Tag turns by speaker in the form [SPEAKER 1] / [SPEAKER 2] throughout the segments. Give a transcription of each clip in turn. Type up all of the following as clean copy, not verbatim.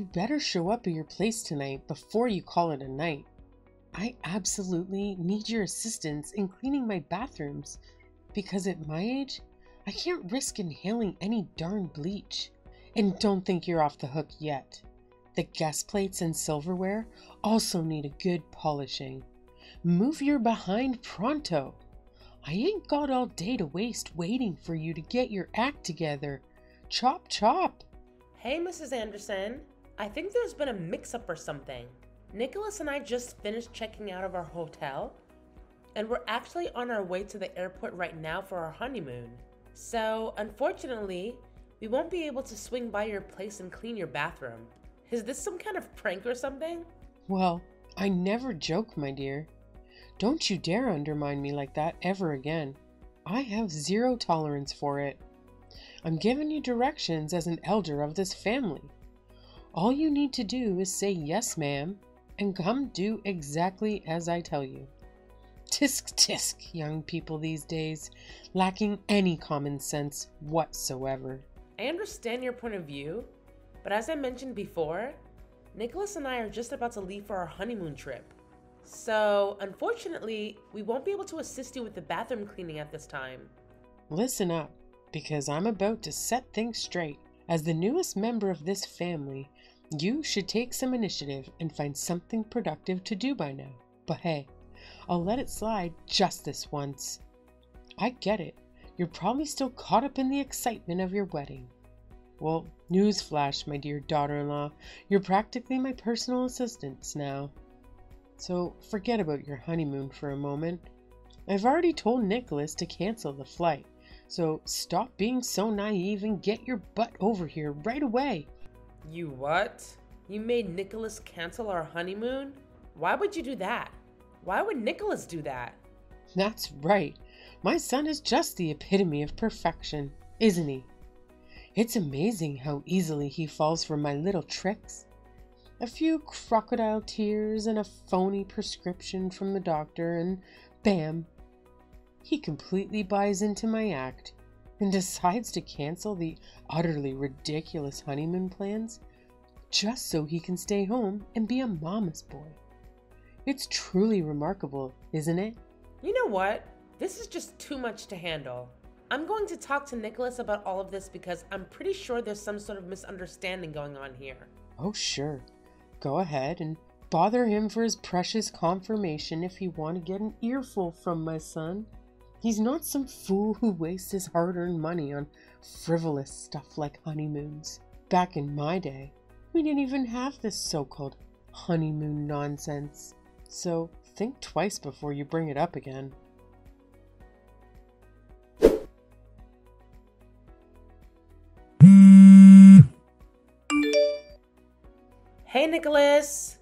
[SPEAKER 1] You better show up at your place tonight before you call it a night. I absolutely need your assistance in cleaning my bathrooms because at my age, I can't risk inhaling any darn bleach. And don't think you're off the hook yet. The guest plates and silverware also need a good polishing. Move your behind pronto. I ain't got all day to waste waiting for you to get your act together. Chop chop.
[SPEAKER 2] Hey, Mrs. Anderson. I think there's been a mix-up or something. Nicholas and I just finished checking out of our hotel, and we're actually on our way to the airport right now for our honeymoon. So, unfortunately, we won't be able to swing by your place and clean your bathroom. Is this some kind of prank or something?
[SPEAKER 1] Well, I never joke, my dear. Don't you dare undermine me like that ever again. I have zero tolerance for it. I'm giving you directions as an elder of this family. All you need to do is say yes, ma'am, and come do exactly as I tell you. Tisk tisk, young people these days, lacking any common sense whatsoever.
[SPEAKER 2] I understand your point of view, but as I mentioned before, Nicholas and I are just about to leave for our honeymoon trip. So, unfortunately, we won't be able to assist you with the bathroom cleaning at this time.
[SPEAKER 1] Listen up, because I'm about to set things straight. As the newest member of this family, you should take some initiative and find something productive to do by now. But hey, I'll let it slide just this once. I get it. You're probably still caught up in the excitement of your wedding. Well, newsflash, my dear daughter-in-law, you're practically my personal assistant now. So forget about your honeymoon for a moment. I've already told Nicholas to cancel the flight, so stop being so naive and get your butt over here right away.
[SPEAKER 2] You what? You made Nicholas cancel our honeymoon? Why would you do that? Why would Nicholas do that?
[SPEAKER 1] That's right. My son is just the epitome of perfection, isn't he? It's amazing how easily he falls for my little tricks. A few crocodile tears and a phony prescription from the doctor and bam! He completely buys into my act and decides to cancel the utterly ridiculous honeymoon plans just so he can stay home and be a mama's boy. It's truly remarkable, isn't it?
[SPEAKER 2] You know what? This is just too much to handle. I'm going to talk to Nicholas about all of this because I'm pretty sure there's some sort of misunderstanding going on here.
[SPEAKER 1] Oh, sure. Go ahead and bother him for his precious confirmation if you want to get an earful from my son. He's not some fool who wastes his hard-earned money on frivolous stuff like honeymoons. Back in my day, we didn't even have this so-called honeymoon nonsense. So think twice before you bring it up again.
[SPEAKER 2] Hey Nicholas!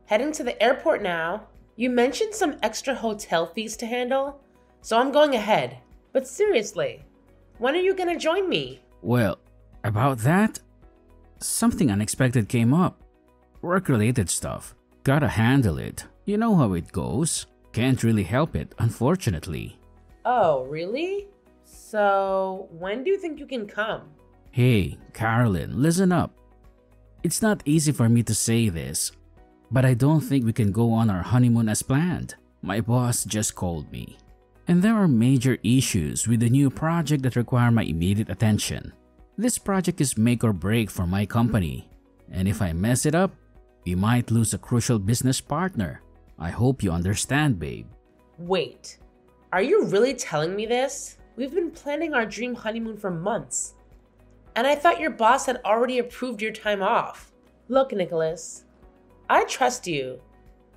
[SPEAKER 2] Heading to the airport now. You mentioned some extra hotel fees to handle, so I'm going ahead. But seriously, when are you gonna join me?
[SPEAKER 3] Well, about that, something unexpected came up. Work-related stuff. Gotta handle it. You know how it goes. Can't really help it, unfortunately.
[SPEAKER 2] Oh, really? So, when do you think you can come?
[SPEAKER 3] Hey, Carolyn, listen up. It's not easy for me to say this, but I don't think we can go on our honeymoon as planned. My boss just called me. And there are major issues with the new project that require my immediate attention. This project is make or break for my company, and if I mess it up, we might lose a crucial business partner. I hope you understand, babe.
[SPEAKER 2] Wait, are you really telling me this? We've been planning our dream honeymoon for months. And I thought your boss had already approved your time off. Look, Nicholas, I trust you.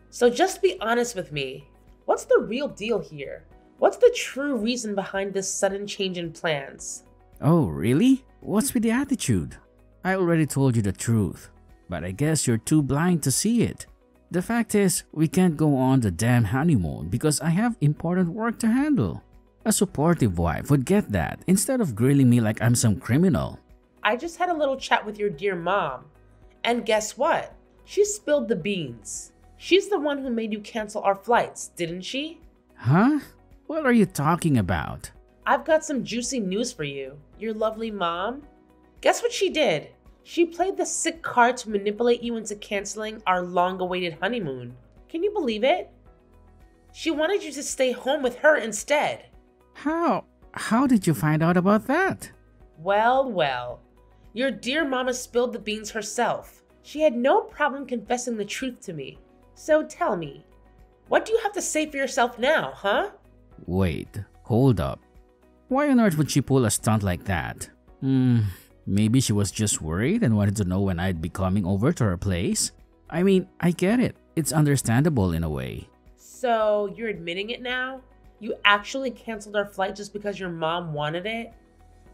[SPEAKER 2] So just be honest with me. What's the real deal here? What's the true reason behind this sudden change in plans?
[SPEAKER 3] Oh, really? What's with the attitude? I already told you the truth, but I guess you're too blind to see it. The fact is, we can't go on the damn honeymoon because I have important work to handle. A supportive wife would get that instead of grilling me like I'm some criminal.
[SPEAKER 2] I just had a little chat with your dear mom. And guess what? She spilled the beans. She's the one who made you cancel our flights, didn't she?
[SPEAKER 3] Huh? What are you talking about?
[SPEAKER 2] I've got some juicy news for you. Your lovely mom? Guess what she did? She played the sick card to manipulate you into canceling our long-awaited honeymoon. Can you believe it? She wanted you to stay home with her instead.
[SPEAKER 3] How did you find out about that?
[SPEAKER 2] Well. Your dear mama spilled the beans herself. She had no problem confessing the truth to me. So tell me, what do you have to say for yourself now, huh?
[SPEAKER 3] Wait, hold up. Why on earth would she pull a stunt like that? Maybe she was just worried and wanted to know when I'd be coming over to her place? I mean, I get it. It's understandable in a way.
[SPEAKER 2] So you're admitting it now? You actually canceled our flight just because your mom wanted it?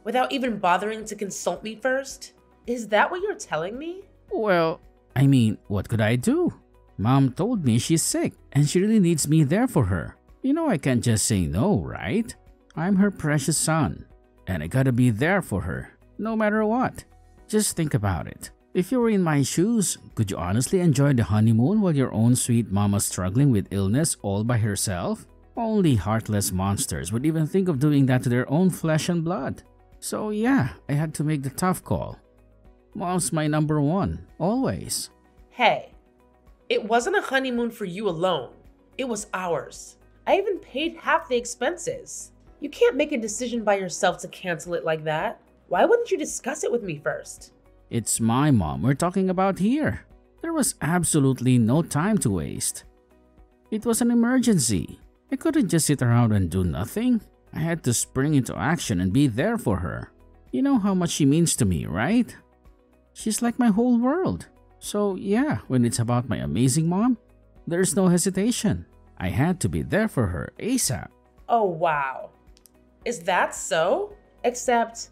[SPEAKER 2] Without even bothering to consult me first? Is that what you're telling me?
[SPEAKER 3] Well, I mean, what could I do? Mom told me she's sick and she really needs me there for her. You know I can't just say no, right? I'm her precious son and I gotta be there for her, no matter what. Just think about it. If you were in my shoes, could you honestly enjoy the honeymoon while your own sweet mama's struggling with illness all by herself? Only heartless monsters would even think of doing that to their own flesh and blood. So yeah, I had to make the tough call. Mom's my number one, always.
[SPEAKER 2] Hey, it wasn't a honeymoon for you alone. It was ours. I even paid half the expenses. You can't make a decision by yourself to cancel it like that. Why wouldn't you discuss it with me first?
[SPEAKER 3] It's my mom we're talking about here. There was absolutely no time to waste. It was an emergency. I couldn't just sit around and do nothing. I had to spring into action and be there for her. You know how much she means to me, right? She's like my whole world. So yeah, when it's about my amazing mom, there's no hesitation. I had to be there for her ASAP.
[SPEAKER 2] Oh wow. Is that so? Except,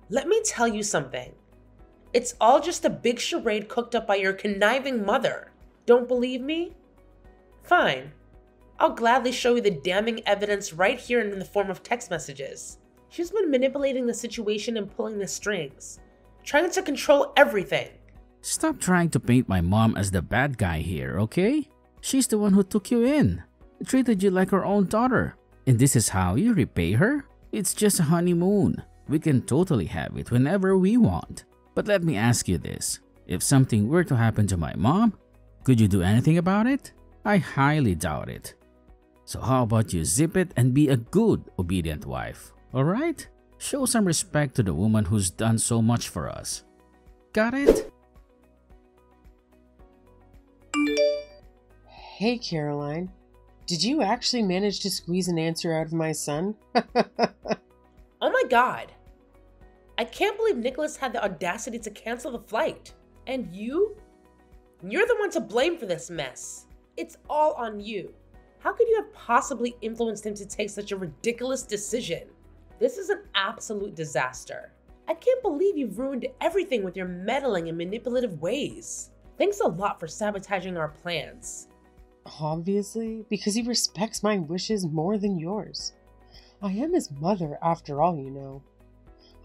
[SPEAKER 2] let me tell you something. It's all just a big charade cooked up by your conniving mother. Don't believe me? Fine. I'll gladly show you the damning evidence right here in the form of text messages. She's been manipulating the situation and pulling the strings, trying to control everything.
[SPEAKER 3] Stop trying to paint my mom as the bad guy here, okay? She's the one who took you in, treated you like her own daughter. And this is how you repay her? It's just a honeymoon. We can totally have it whenever we want. But let me ask you this. If something were to happen to my mom, could you do anything about it? I highly doubt it. So how about you zip it and be a good, obedient wife, alright? Show some respect to the woman who's done so much for us. Got it?
[SPEAKER 1] Hey, Caroline. Did you actually manage to squeeze an answer out of my son?
[SPEAKER 2] Oh my god. I can't believe Nicholas had the audacity to cancel the flight. And you? You're the one to blame for this mess. It's all on you. How could you have possibly influenced him to take such a ridiculous decision? This is an absolute disaster. I can't believe you've ruined everything with your meddling and manipulative ways. Thanks a lot for sabotaging our plans.
[SPEAKER 1] Obviously, because he respects my wishes more than yours. I am his mother after all, you know.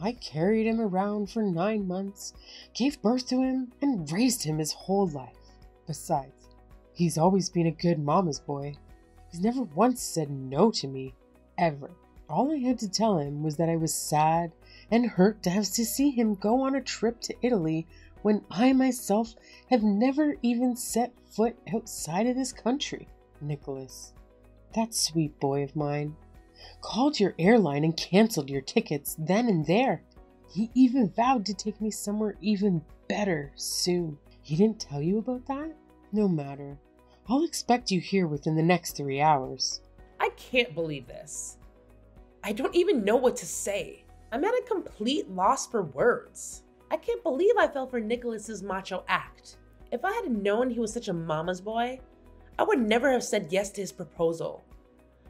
[SPEAKER 1] I carried him around for 9 months, gave birth to him, and raised him his whole life. Besides, he's always been a good mama's boy. He's never once said no to me, ever. All I had to tell him was that I was sad and hurt to have to see him go on a trip to Italy when I myself have never even set foot outside of this country. Nicholas, that sweet boy of mine, called your airline and canceled your tickets then and there. He even vowed to take me somewhere even better soon. He didn't tell you about that? No matter. I'll expect you here within the next 3 hours.
[SPEAKER 2] I can't believe this. I don't even know what to say. I'm at a complete loss for words. I can't believe I fell for Nicholas's macho act. If I had known he was such a mama's boy, I would never have said yes to his proposal,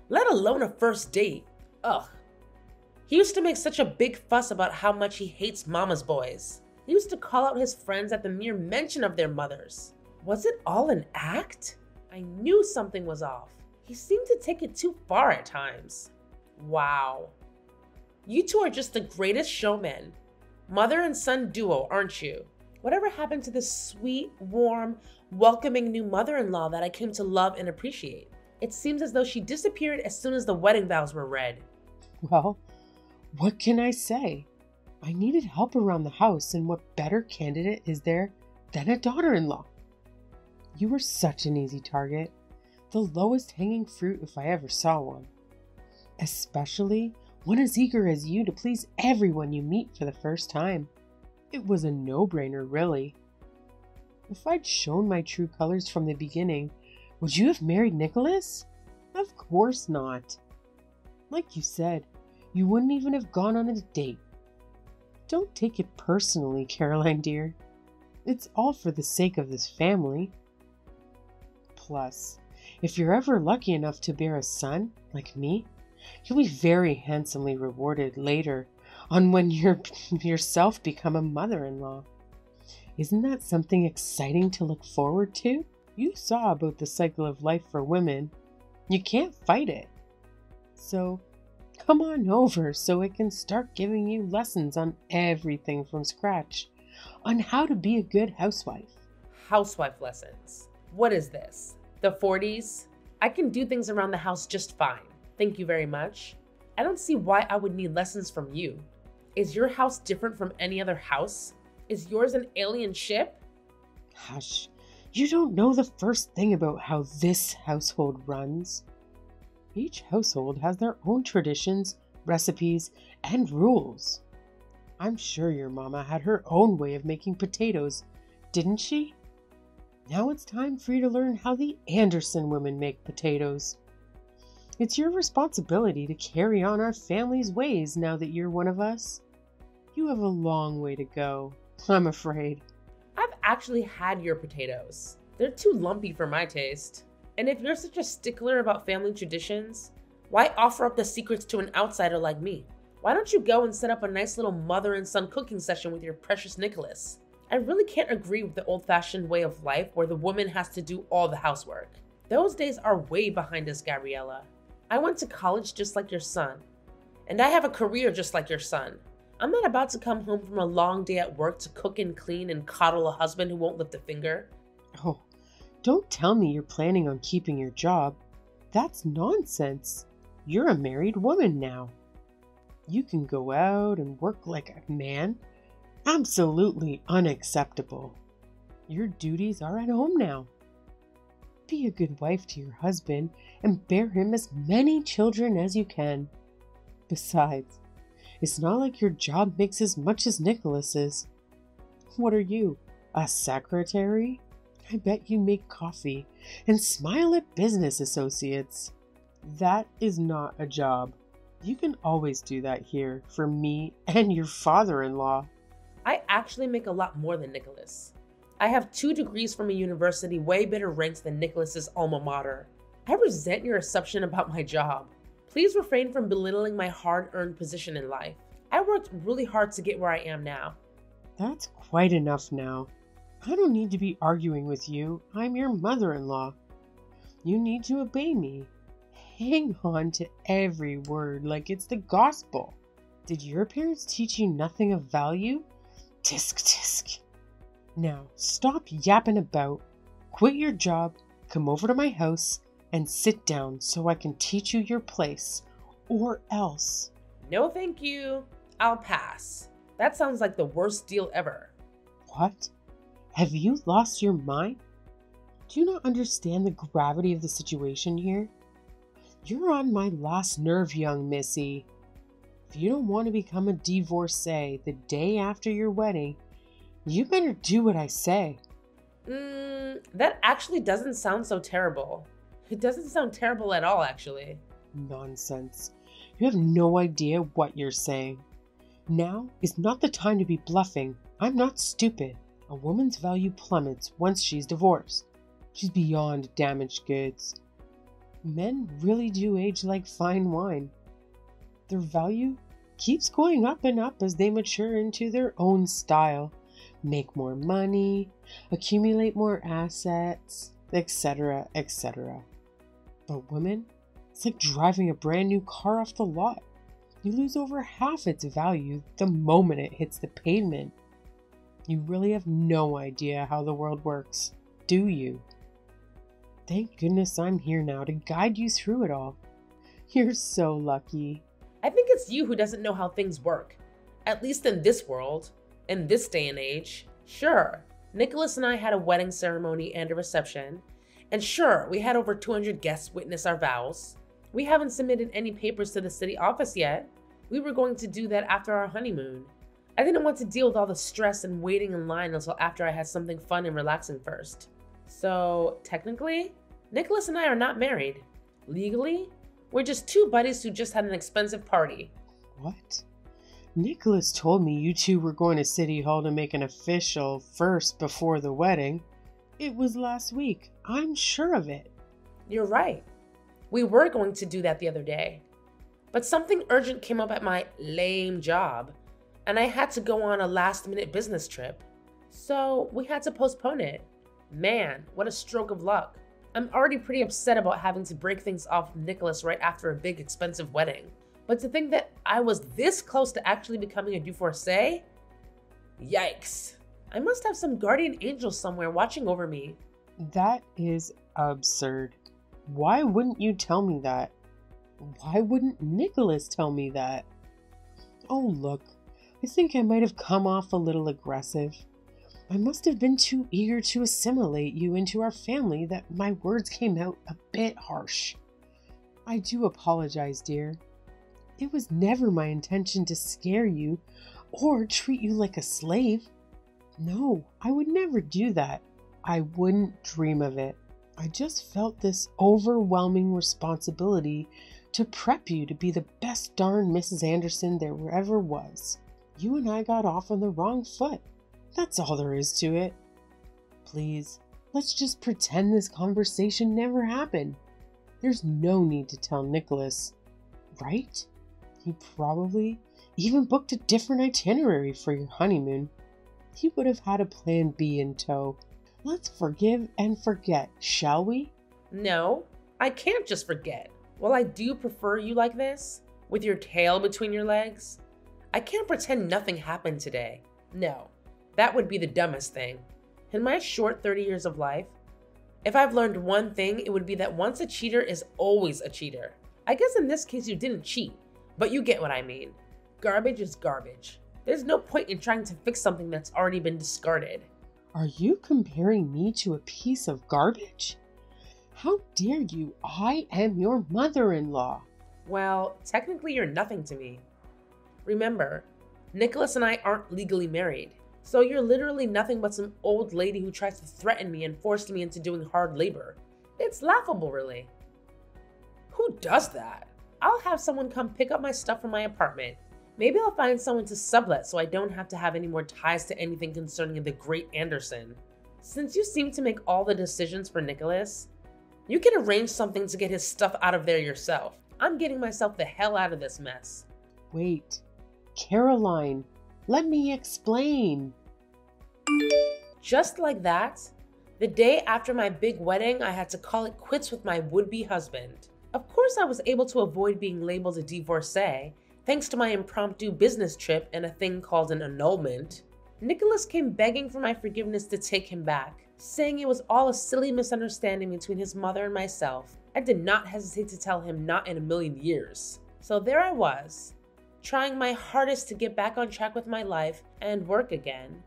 [SPEAKER 2] let alone a first date. Ugh. He used to make such a big fuss about how much he hates mama's boys. He used to call out his friends at the mere mention of their mothers. Was it all an act? I knew something was off. He seemed to take it too far at times. Wow. You two are just the greatest showmen. Mother and son duo, aren't you? Whatever happened to this sweet, warm, welcoming new mother-in-law that I came to love and appreciate? It seems as though she disappeared as soon as the wedding vows were read.
[SPEAKER 1] Well, what can I say? I needed help around the house, and what better candidate is there than a daughter-in-law? You were such an easy target, the lowest hanging fruit if I ever saw one. Especially one as eager as you to please everyone you meet for the first time. It was a no-brainer, really. If I'd shown my true colors from the beginning, would you have married Nicholas? Of course not. Like you said, you wouldn't even have gone on a date. Don't take it personally, Caroline dear. It's all for the sake of this family. Plus, if you're ever lucky enough to bear a son, like me, you'll be very handsomely rewarded later on when you yourself become a mother-in-law. Isn't that something exciting to look forward to? You saw about the cycle of life for women. You can't fight it. So, come on over so I can start giving you lessons on everything from scratch, on how to be a good housewife.
[SPEAKER 2] Housewife lessons. What is this? The 40s? I can do things around the house just fine. Thank you very much. I don't see why I would need lessons from you. Is your house different from any other house? Is yours an alien ship?
[SPEAKER 1] Hush, you don't know the first thing about how this household runs. Each household has their own traditions, recipes, and rules. I'm sure your mama had her own way of making potatoes, didn't she? Now it's time for you to learn how the Anderson women make potatoes. It's your responsibility to carry on our family's ways now that you're one of us. You have a long way to go, I'm afraid.
[SPEAKER 2] I've actually had your potatoes. They're too lumpy for my taste. And if you're such a stickler about family traditions, why offer up the secrets to an outsider like me? Why don't you go and set up a nice little mother and son cooking session with your precious Nicholas? I really can't agree with the old-fashioned way of life where the woman has to do all the housework. Those days are way behind us, Gabriella. I went to college just like your son, and I have a career just like your son. I'm not about to come home from a long day at work to cook and clean and coddle a husband who won't lift a finger.
[SPEAKER 1] Oh, don't tell me you're planning on keeping your job. That's nonsense. You're a married woman now. You can go out and work like a man. Absolutely unacceptable. Your duties are at home now. Be a good wife to your husband and bear him as many children as you can. Besides, it's not like your job makes as much as Nicholas's. What are you, a secretary? I bet you make coffee and smile at business associates. That is not a job. You can always do that here for me and your father-in-law.
[SPEAKER 2] I actually make a lot more than Nicholas. I have 2 degrees from a university way better ranked than Nicholas's alma mater. I resent your assumption about my job. Please refrain from belittling my hard-earned position in life. I worked really hard to get where I am now.
[SPEAKER 1] That's quite enough now. I don't need to be arguing with you. I'm your mother-in-law. You need to obey me. Hang on to every word like it's the gospel. Did your parents teach you nothing of value? Tisk tisk. Now, stop yapping about, quit your job, come over to my house, and sit down so I can teach you your place, or else.
[SPEAKER 2] No thank you. I'll pass. That sounds like the worst deal ever.
[SPEAKER 1] What? Have you lost your mind? Do you not understand the gravity of the situation here? You're on my last nerve, young missy. If you don't want to become a divorcee the day after your wedding, you better do what I say.
[SPEAKER 2] That actually doesn't sound so terrible. It doesn't sound terrible at all, actually.
[SPEAKER 1] Nonsense. You have no idea what you're saying. Now is not the time to be bluffing. I'm not stupid. A woman's value plummets once she's divorced. She's beyond damaged goods. Men really do age like fine wine. Their value keeps going up and up as they mature into their own style, make more money, accumulate more assets, etc., etc. But women, it's like driving a brand new car off the lot. You lose over half its value the moment it hits the pavement. You really have no idea how the world works, do you? Thank goodness I'm here now to guide you through it all. You're so lucky.
[SPEAKER 2] I think it's you who doesn't know how things work. At least in this world, in this day and age. Sure, Nicholas and I had a wedding ceremony and a reception. And sure, we had over 200 guests witness our vows. We haven't submitted any papers to the city office yet. We were going to do that after our honeymoon. I didn't want to deal with all the stress and waiting in line until after I had something fun and relaxing first. So, technically, Nicholas and I are not married. Legally, we're just two buddies who just had an expensive party.
[SPEAKER 1] What? Nicholas told me you two were going to City Hall to make an official first before the wedding. It was last week. I'm sure of it.
[SPEAKER 2] You're right. We were going to do that the other day. But something urgent came up at my lame job, and I had to go on a last-minute business trip. So we had to postpone it. Man, what a stroke of luck. I'm already pretty upset about having to break things off with Nicholas right after a big expensive wedding. But to think that I was this close to actually becoming a divorcee? Yikes. I must have some guardian angel somewhere watching over me.
[SPEAKER 1] That is absurd. Why wouldn't you tell me that? Why wouldn't Nicholas tell me that? Oh, look, I think I might have come off a little aggressive. I must have been too eager to assimilate you into our family that my words came out a bit harsh. I do apologize, dear. It was never my intention to scare you or treat you like a slave. No, I would never do that. I wouldn't dream of it. I just felt this overwhelming responsibility to prep you to be the best darn Mrs. Anderson there ever was. You and I got off on the wrong foot. That's all there is to it. Please, let's just pretend this conversation never happened. There's no need to tell Nicholas, right? He probably even booked a different itinerary for your honeymoon. He would have had a plan B in tow. Let's forgive and forget, shall we?
[SPEAKER 2] No, I can't just forget. While I do prefer you like this, with your tail between your legs, I can't pretend nothing happened today. No, that would be the dumbest thing. In my short 30 years of life, if I've learned one thing, it would be that once a cheater is always a cheater. I guess in this case you didn't cheat, but you get what I mean. Garbage is garbage. There's no point in trying to fix something that's already been discarded.
[SPEAKER 1] Are you comparing me to a piece of garbage? How dare you? I am your mother-in-law.
[SPEAKER 2] Well, technically you're nothing to me. Remember, Nicholas and I aren't legally married, so you're literally nothing but some old lady who tries to threaten me and forced me into doing hard labor. It's laughable, really. Who does that? I'll have someone come pick up my stuff from my apartment. Maybe I'll find someone to sublet so I don't have to have any more ties to anything concerning the great Anderson. Since you seem to make all the decisions for Nicholas, you can arrange something to get his stuff out of there yourself. I'm getting myself the hell out of this mess.
[SPEAKER 1] Wait, Caroline, let me explain.
[SPEAKER 2] Just like that, the day after my big wedding, I had to call it quits with my would-be husband. Of course, I was able to avoid being labeled a divorcee, thanks to my impromptu business trip and a thing called an annulment. Nicholas came begging for my forgiveness to take him back, saying it was all a silly misunderstanding between his mother and myself. I did not hesitate to tell him not in a million years. So there I was, trying my hardest to get back on track with my life and work again,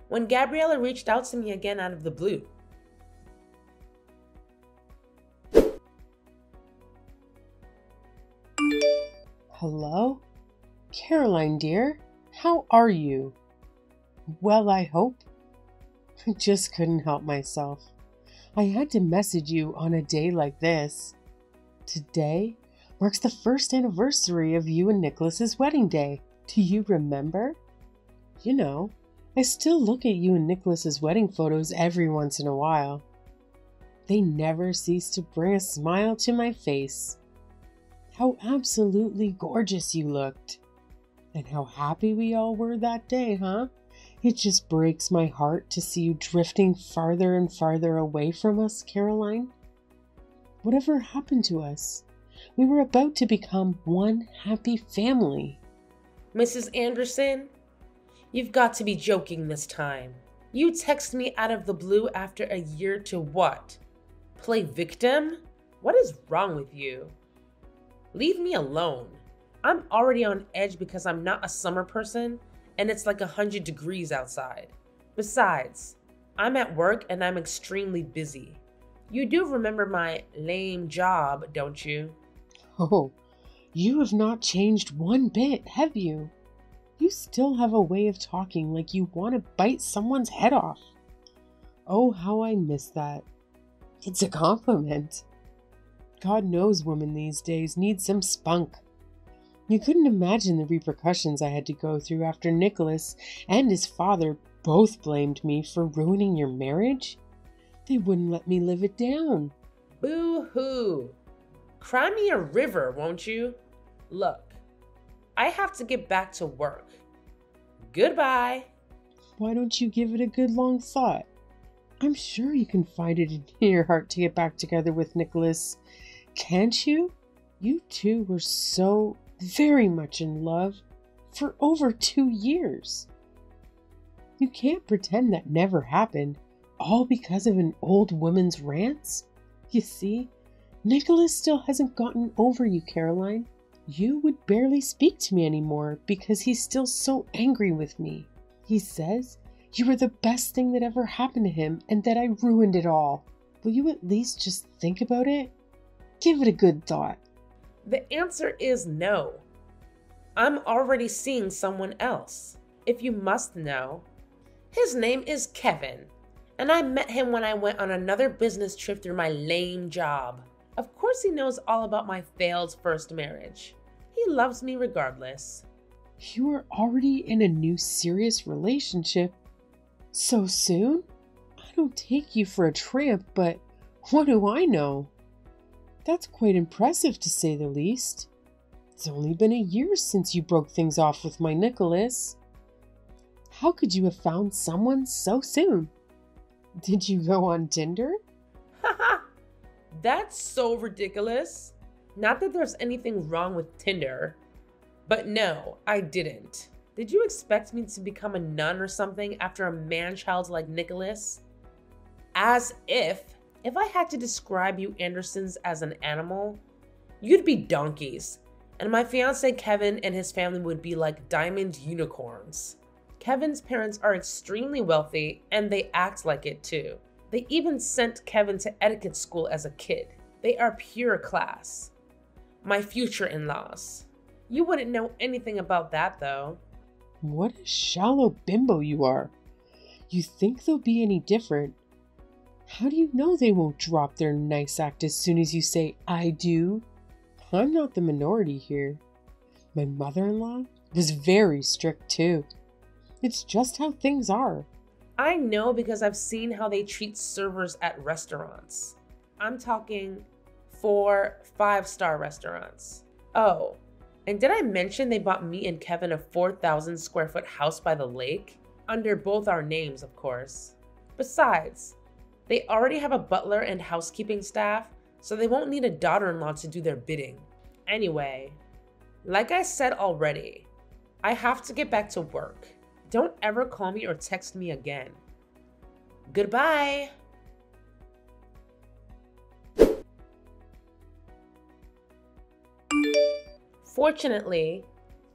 [SPEAKER 2] when Gabriella reached out to me again out of the blue.
[SPEAKER 1] Hello? Caroline, dear, how are you? Well, I hope. I just couldn't help myself. I had to message you on a day like this. Today marks the first anniversary of you and Nicholas's wedding day. Do you remember? You know, I still look at you and Nicholas's wedding photos every once in a while. They never cease to bring a smile to my face. How absolutely gorgeous you looked. And how happy we all were that day, huh? It just breaks my heart to see you drifting farther and farther away from us, Caroline. Whatever happened to us? We were about to become one happy family.
[SPEAKER 2] Mrs. Anderson, you've got to be joking this time. You text me out of the blue after a year to what? Play victim? What is wrong with you? Leave me alone. I'm already on edge because I'm not a summer person and it's like 100 degrees outside. Besides, I'm at work and I'm extremely busy. You do remember my lame job, don't you?
[SPEAKER 1] Oh, you have not changed one bit, have you? You still have a way of talking like you want to bite someone's head off. Oh, how I miss that. It's a compliment. God knows women these days need some spunk. You couldn't imagine the repercussions I had to go through after Nicholas and his father both blamed me for ruining your marriage. They wouldn't let me live it down.
[SPEAKER 2] Boo-hoo. Cry me a river, won't you? Look, I have to get back to work. Goodbye.
[SPEAKER 1] Why don't you give it a good long thought? I'm sure you can find it in your heart to get back together with Nicholas. Can't you? You two were so very much in love for over 2 years. You can't pretend that never happened, all because of an old woman's rants. You see, Nicholas still hasn't gotten over you, Caroline. You would barely speak to me anymore because he's still so angry with me. He says you were the best thing that ever happened to him and that I ruined it all. Will you at least just think about it? Give it a good thought.
[SPEAKER 2] The answer is no. I'm already seeing someone else. If you must know, his name is Kevin, and I met him when I went on another business trip through my lame job. Of course he knows all about my failed first marriage. He loves me regardless.
[SPEAKER 1] You are already in a new serious relationship? So soon? I don't take you for a tramp, but what do I know? That's quite impressive to say the least. It's only been a year since you broke things off with my Nicholas. How could you have found someone so soon? Did you go on Tinder?
[SPEAKER 2] Haha, that's so ridiculous. Not that there's anything wrong with Tinder, but no, I didn't. Did you expect me to become a nun or something after a man-child like Nicholas? As if I had to describe you Andersons as an animal, you'd be donkeys, and my fiance Kevin and his family would be like diamond unicorns. Kevin's parents are extremely wealthy, and they act like it too. They even sent Kevin to etiquette school as a kid. They are pure class. My future in-laws. You wouldn't know anything about that though.
[SPEAKER 1] What a shallow bimbo you are. You think they'll be any different? How do you know they won't drop their nice act as soon as you say, I do? I'm not the minority here. My mother-in-law was very strict too. It's just how things are.
[SPEAKER 2] I know because I've seen how they treat servers at restaurants. I'm talking 4 5-star restaurants. Oh, and did I mention they bought me and Kevin a 4,000 square foot house by the lake? Under both our names, of course. Besides, they already have a butler and housekeeping staff, so they won't need a daughter-in-law to do their bidding. Anyway, like I said already, I have to get back to work. Don't ever call me or text me again. Goodbye. Fortunately,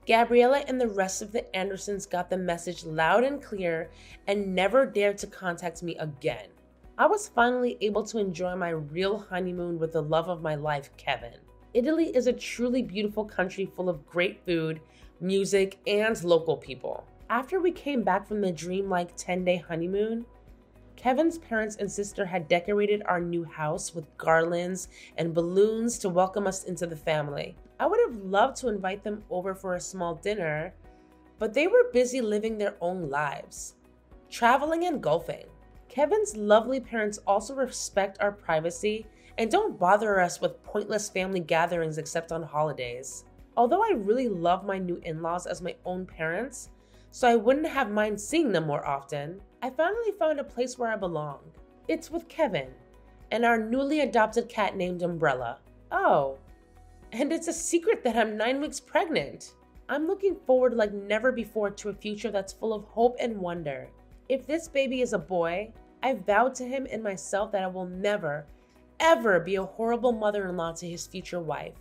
[SPEAKER 2] Gabriella and the rest of the Andersons got the message loud and clear and never dared to contact me again. I was finally able to enjoy my real honeymoon with the love of my life, Kevin. Italy is a truly beautiful country full of great food, music, and local people. After we came back from the dreamlike 10-day honeymoon, Kevin's parents and sister had decorated our new house with garlands and balloons to welcome us into the family. I would have loved to invite them over for a small dinner, but they were busy living their own lives, traveling and golfing. Kevin's lovely parents also respect our privacy and don't bother us with pointless family gatherings except on holidays. Although I really love my new in-laws as my own parents, so I wouldn't have mind seeing them more often, I finally found a place where I belong. It's with Kevin and our newly adopted cat named Umbrella. Oh, and it's a secret that I'm 9 weeks pregnant. I'm looking forward like never before to a future that's full of hope and wonder. If this baby is a boy, I've vowed to him and myself that I will never, ever be a horrible mother-in-law to his future wife.